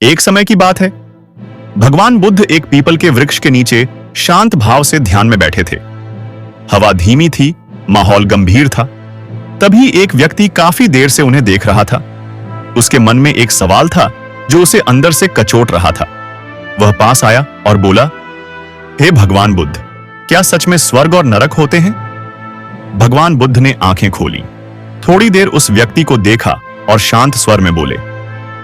एक समय की बात है, भगवान बुद्ध एक पीपल के वृक्ष के नीचे शांत भाव से ध्यान में बैठे थे। हवा धीमी थी, माहौल गंभीर था। तभी एक व्यक्ति काफी देर से उन्हें देख रहा था। उसके मन में एक सवाल था जो उसे अंदर से कचोट रहा था। वह पास आया और बोला, हे भगवान बुद्ध, क्या सच में स्वर्ग और नरक होते हैं? भगवान बुद्ध ने आंखें खोली, थोड़ी देर उस व्यक्ति को देखा और शांत स्वर में बोले,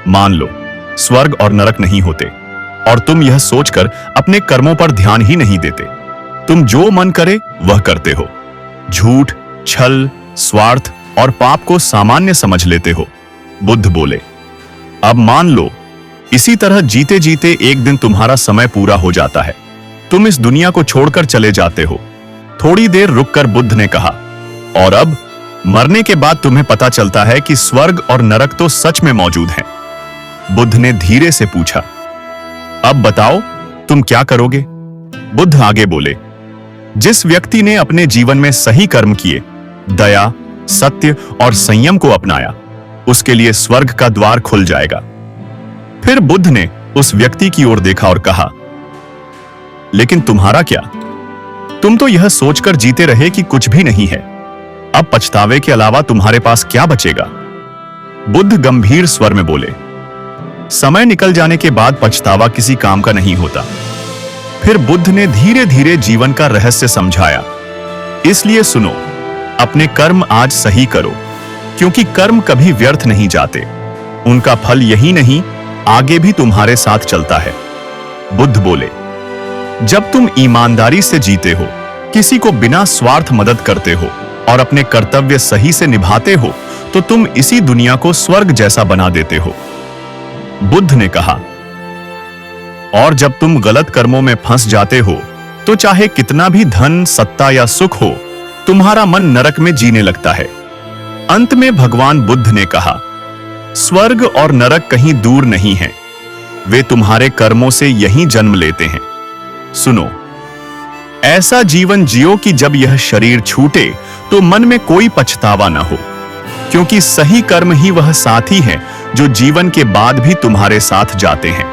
मान लो स्वर्ग और नरक नहीं होते और तुम यह सोचकर अपने कर्मों पर ध्यान ही नहीं देते। तुम जो मन करे वह करते हो। झूठ, छल, स्वार्थ और पाप को सामान्य समझ लेते हो। बुद्ध बोले, अब मान लो इसी तरह जीते जीते एक दिन तुम्हारा समय पूरा हो जाता है। तुम इस दुनिया को छोड़कर चले जाते हो। थोड़ी देर रुककर बुद्ध ने कहा, और अब मरने के बाद तुम्हें पता चलता है कि स्वर्ग और नरक तो सच में मौजूद हैं। बुद्ध ने धीरे से पूछा, अब बताओ तुम क्या करोगे? बुद्ध आगे बोले, जिस व्यक्ति ने अपने जीवन में सही कर्म किए, दया, सत्य और संयम को अपनाया, उसके लिए स्वर्ग का द्वार खुल जाएगा। फिर बुद्ध ने उस व्यक्ति की ओर देखा और कहा, लेकिन तुम्हारा क्या? तुम तो यह सोचकर जीते रहे कि कुछ भी नहीं है। अब पछतावे के अलावा तुम्हारे पास क्या बचेगा? बुद्ध गंभीर स्वर में बोले, समय निकल जाने के बाद पछतावा किसी काम का नहीं होता। फिर बुद्ध ने धीरे धीरे जीवन का रहस्य समझाया। इसलिए सुनो, अपने कर्म आज सही करो, क्योंकि कर्म कभी व्यर्थ नहीं जाते। उनका फल यही नहीं, आगे भी तुम्हारे साथ चलता है। बुद्ध बोले, जब तुम ईमानदारी से जीते हो, किसी को बिना स्वार्थ मदद करते हो और अपने कर्तव्य सही से निभाते हो, तो तुम इसी दुनिया को स्वर्ग जैसा बना देते हो। बुद्ध ने कहा, और जब तुम गलत कर्मों में फंस जाते हो, तो चाहे कितना भी धन, सत्ता या सुख हो, तुम्हारा मन नरक में जीने लगता है। अंत में भगवान बुद्ध ने कहा, स्वर्ग और नरक कहीं दूर नहीं है, वे तुम्हारे कर्मों से यहीं जन्म लेते हैं। सुनो, ऐसा जीवन जियो कि जब यह शरीर छूटे तो मन में कोई पछतावा न हो, क्योंकि सही कर्म ही वह साथी है जो जीवन के बाद भी तुम्हारे साथ जाते हैं।